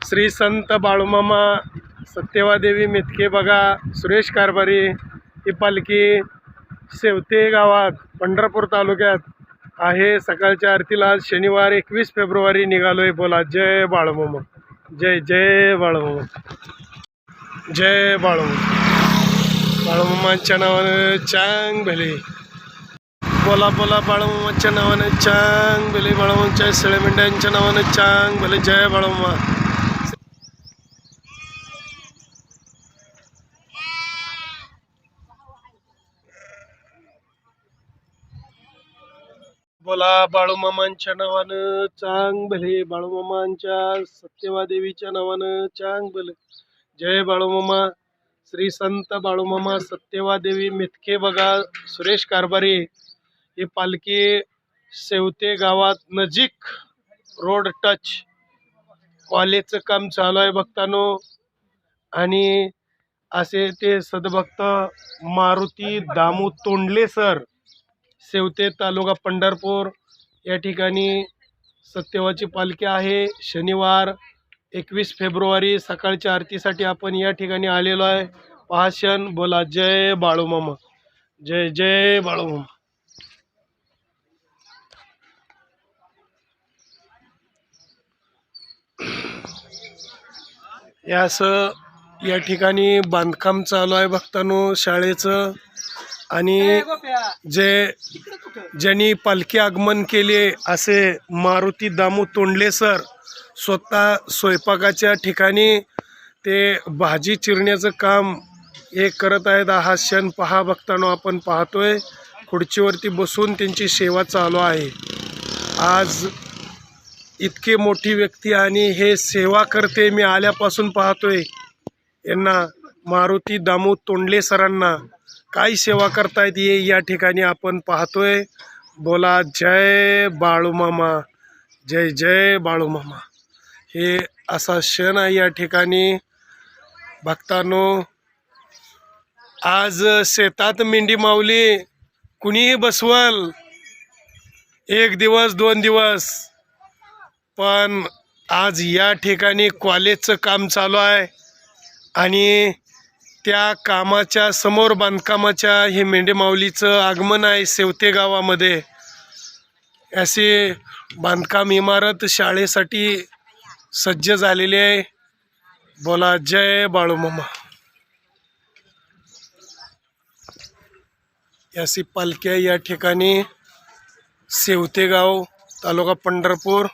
श्री संत बाळूमामा सत्यवादेवी मेतके बघा सुरेश कारभारी ही पालखी सेवते गावात पंढरपूर तालुक्यात आहे। सकाळच्या आरतीला आज शनिवार 21 फेब्रुवारी निघालोय। बोला जय बाळूमामा, जय जय बाळूमामा, जय बाळूमामा। बाळूमामांच्या नावानं चांग भले, बोला बोला बाळूमामांच्या नावानं चांग भले, बाळूमामांच्या सळे मेंढ्यांच्या नावानं चांग भले, जय बाळूमामा। बोला बाळूमामांच्या नावानं चांग भले, बाळूमामांच्या सत्यवादेवीच्या नावानं चांग भले, जय बाळूमामा। श्री संत बाळूमामा सत्यवादेवी मेतके बघा सुरेश कारभारी ही पालखी सेवते गावात नजीक रोड टच कॉलेजचं काम चालू आहे भक्तांनो। आणि असे ते सद्भक्त मारुती दामू तोंडले सर, सेवते तालुका पंढरपूर या ठिकाणी सत्यवाची पालखी आहे। शनिवार 21 फेब्रुवारी सकाळच्या आरतीसाठी आपण या ठिकाणी आलेलो आहे। पहाशन बोला जय बाळूमामा, जय जय बाळूमामा। असं या ठिकाणी बांधकाम चालू आहे भक्तांनो शाळेचं। आणि ज्यांनी पालखी आगमन केले असे मारुती दामू तोंडले सर स्वतः स्वयंपाकाच्या ठिकाणी ते भाजी चिरण्याचं काम हे करत आहेत। हा क्षण पहा भक्तांनो, आपण पाहतोय खुर्चीवरती बसून त्यांची सेवा चालू आहे। आज इतके मोठी व्यक्ती आणि हे सेवा करते मी आल्यापासून पाहतोय यांना, मारुती दामू तोंडले सरांना काय सेवा करतायत ये या ठिकाणी आपण पाहतोय। बोला जय बाळूमामा, जय जय बाळूमामा। हे असा क्षण आहे या ठिकाणी भक्तांनो। आज शेतात मेंढी माऊली कुणीही बसवल, 1 दिवस 2 दिवस, पण आज या ठिकाणी कॉलेजचं काम चालू आहे आणि त्या कामाच्या समोर बांधकामाच्या हे मेंढे माऊलीचं आगमन आहे सेवते गावामध्ये। असे बांधकाम इमारत शाळेसाठी सज्ज झालेली आहे। बोला जय बाळूमामा। अशी पालखी आहे या ठिकाणी सेवते गाव तालुका पंढरपूर।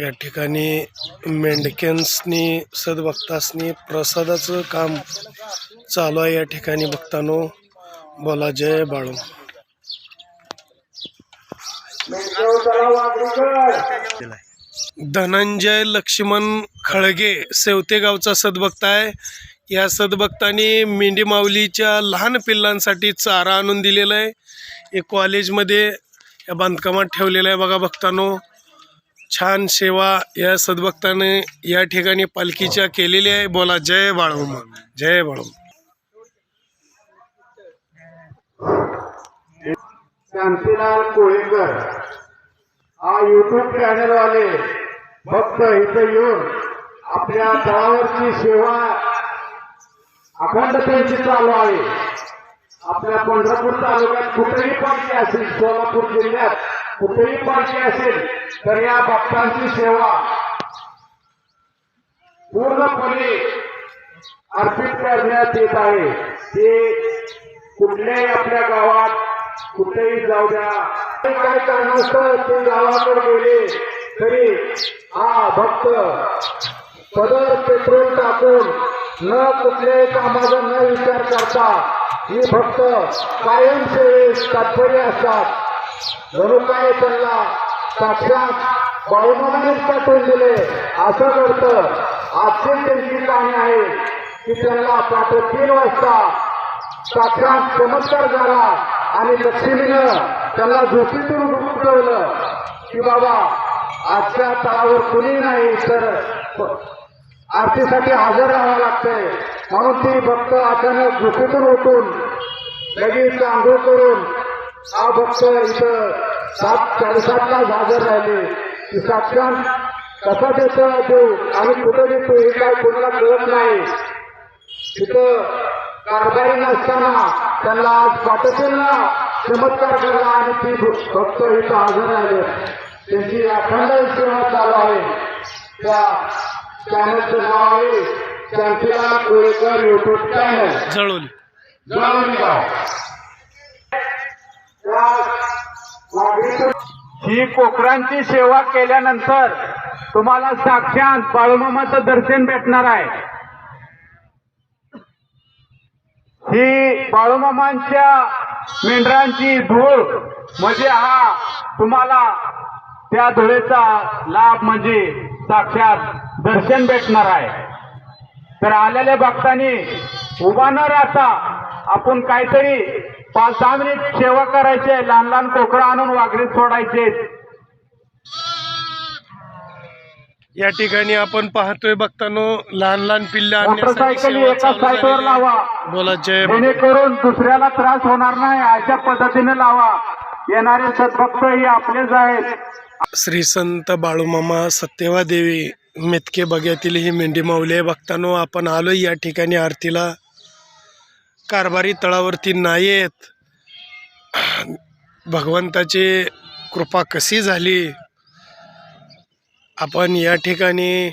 या ठिकाणी मेंढक्यांसनी सद्भक्तासनी प्रसादाचं काम चालू आहे या ठिकाणी भक्तांनो। बोला जय बाळू। धनंजय लक्ष्मण खळगे सेवते गावचा सद्भक्त आहे। या सद्भक्तांनी मेंढी माऊलीच्या लहान पिल्लांसाठी चारा आणून दिलेला आहे। हे कॉलेजमध्ये या बांधकामात ठेवलेलं आहे बघा भक्तांनो। छान सेवा या सद्भक्ताने या ठिकाणी पालखीच्या केलेली आहे। बोला जय बाळूमामा, जय बाळूमामा। शांतीलाल कोळेकर हा यूट्यूब चॅनल वाले भक्त इथे येऊन आपल्या तळावरची सेवा अखंडतेची चालू आहे। आपल्या पंढरपूर तालुक्यात कुठेही पालखी असेल, सोलापूर जिल्ह्यात कुठेही पालखी असेल तर या भक्तांची सेवा पूर्णपणे अर्पित करण्यात येत आहे। ते कुठल्याही आपल्या गावात कुठेही जाऊ द्या, काय कारणास्तव ते गावाकडे गेले तरी हा भक्त पदर पेट्रोल टाकून न कुठल्याही कामाचा न विचार करता ही भक्त कायम सेवेस तात्पर्य असतात। जणू काय त्यांना साक्षात बाळूमामानेच पाठवून दिले असं घडतं। आजची त्यांची कहाणी आहे। की त्यांना पहाटे 3 वाजता साक्षात चमत्कार झाला आणि लक्ष्मीनं त्यांना झोपेतून उठवलं की बाबा आजच्या तळावर कुणी नाही तर आरतीसाठी हजर राहावं लागतंय. म्हणून ती भक्त अचानक झोपेतून उठून लगेच आंघोळ करून हा भक्त इथं 7:30ला हजर राहिले. की साक्षात कसा देतो देऊ आणि कुठं देतो हे काय कोणाला कळत नाही. तिथं कारभारी नसताना त्यांना आज पाठवलेला चमत्कार घडला आणि ती भक्त इथं हजर राहिले. त्यांची अखंड सेवा चालू आहे. त्या चॅनलचं नाव आहे शांतीलाल कोळेकर युट्यूब चॅनल जळवली. जळवली गाव. ही कोकरांची सेवा केल्यानंतर तुम्हाला साक्षात बाळूमामाचं दर्शन भेटणार आहे. ही बाळूमामांच्या मेंढरांची धूळ म्हणजे हा तुम्हाला त्या धुळेचा लाभ म्हणजे साक्षात दर्शन भेटणार आहे. तर आलेल्या भक्तांनी उभा न राहता आपण काहीतरी 5-10 मिनिट सेवा करायचे. लहान लहान कोकरं आणून वाघरीत सोडायचे. या ठिकाणी आपण पाहतोय भक्तांनो लहान लहान पिल्ले आणण्यासाठी मोटरसायकली सेवा एका चालू साईडवर झालेली लावा आहे. बोला जय जेणेकरून दुसऱ्याला त्रास होणार नाही अशा पद्धतीने लावा. येणारे सद्भक्त हे आपलेच आहेत. श्री संत बाळूमामा सत्यवा देवी मेतके बग्यातील ही मेंढी माऊली आहे. भक्तांनो आपण आलोय या ठिकाणी आरतीला. कारभारी तळावरती नाही आहेत. भगवंताची कृपा कशी झाली. आपण या ठिकाणी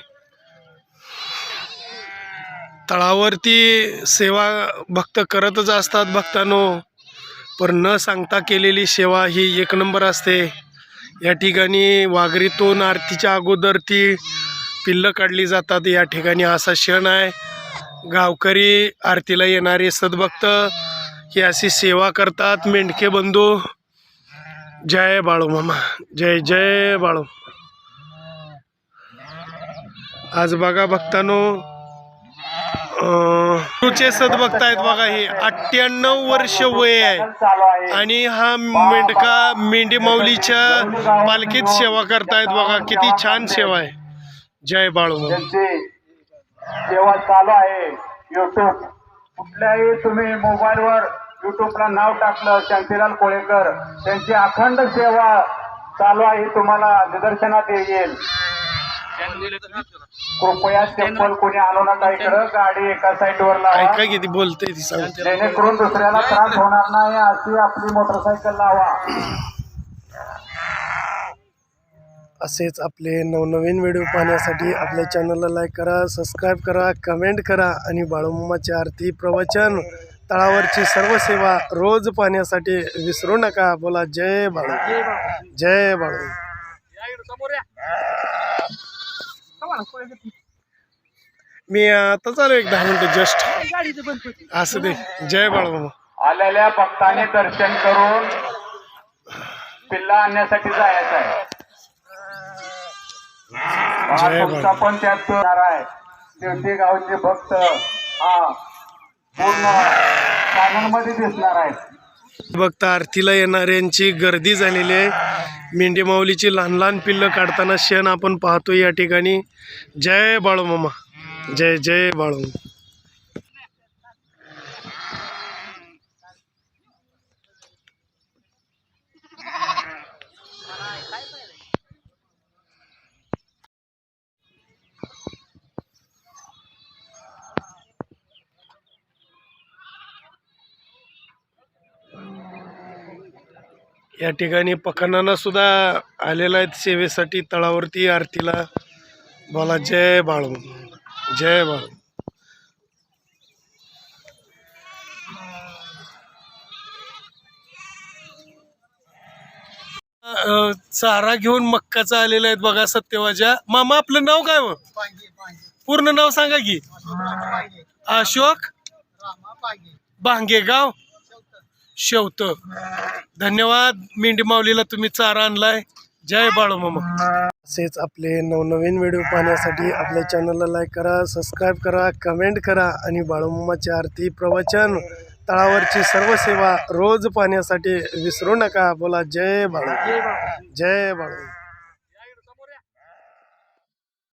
तळावरती सेवा भक्त करतच असतात भक्तांनो, पण न सांगता केलेली सेवा ही 1 नंबर असते. या ठिकाणी वाघरीतून आरतीच्या अगोदर ती पिल्लं काढली जातात. या ठिकाणी असा क्षण आहे. गावकरी आरतीला येणारे सद्भक्त ही अशी सेवा करतात. मेंढके बंधू जय बाळूमामा, जय जय बाळू. आज बघा भक्तांनो तुझे सद्भक्त आहेत बघा. हे 98 वर्ष वय आहे आणि हा मेंढका मेंढी माऊलीच्या पालखीत सेवा करतायत बघा. किती छान सेवा आहे. जय बाळूमामा. सेवा चालू आहे. युट्यूब कुठल्याही तुम्ही मोबाईलवर युट्यूबला नाव टाकलं शांतीलाल कोळेकर त्यांची अखंड सेवा चालू आहे. तुम्हाला निदर्शनात येईल. कृपया चप्पल कोणी आणू नका इकडं. गाडी एका साईडवर लावा. ऐका किती बोलते ती सांग. जेणेकरून दुसऱ्याला त्रास होणार नाही अशी आपली मोटरसायकल लावा. असेच आपले नवनवीन व्हिडिओ पाहण्यासाठी आपल्या चॅनलला लाईक करा, सबस्क्राईब करा, कमेंट करा आणि बाळूमामाची आरती प्रवचन तळावरची सर्व सेवा रोज पाहण्यासाठी विसरू नका. बोला जय बाळू, जय बाळू. मी आता चालू 10 मिनिटं जस्ट. असं दे. जय बाळूमामा. आलेल्या भक्तांनी दर्शन करून पिल्ला आणण्यासाठी जायचं आहे. तुमचा पण त्यात होणार आहे. शेवटी गावचे भक्त हा पूर्ण चॅनलमध्ये दिसणार आहेत. भक्त आरतीला येणाऱ्यांची गर्दी झालेली आहे. मेंढी माऊलीची लहान लहान पिल्लं काढताना क्षण आपण पाहतो या ठिकाणी. जय बाळूमामा, जय जय बाळूमामा. या ठिकाणी पखनाना सुद्धा आलेला आहेत सेवेसाठी तळावरती आरतीला. बोला जय बाळू, जय बाळू. चारा घेऊन मक्काचा आलेला आहेत बघा सत्यवाच्या. मामा आपलं नाव काय हो? पूर्ण नाव सांगा की. अशोक भांगेगाव शेवत. धन्यवाद. मेंढी माऊलीला तुम्ही चारा आणलाय. जय बाळूमामा. असेच आपले नवनवीन व्हिडिओ पाहण्यासाठी आपल्या चॅनलला लाईक करा, सबस्क्राईब करा, कमेंट करा आणि बाळूमामाची आरती, प्रवचन, तळावरची सर्व सेवा रोज पाहण्यासाठी विसरू नका. बोला जय बाळू, जय बाळू.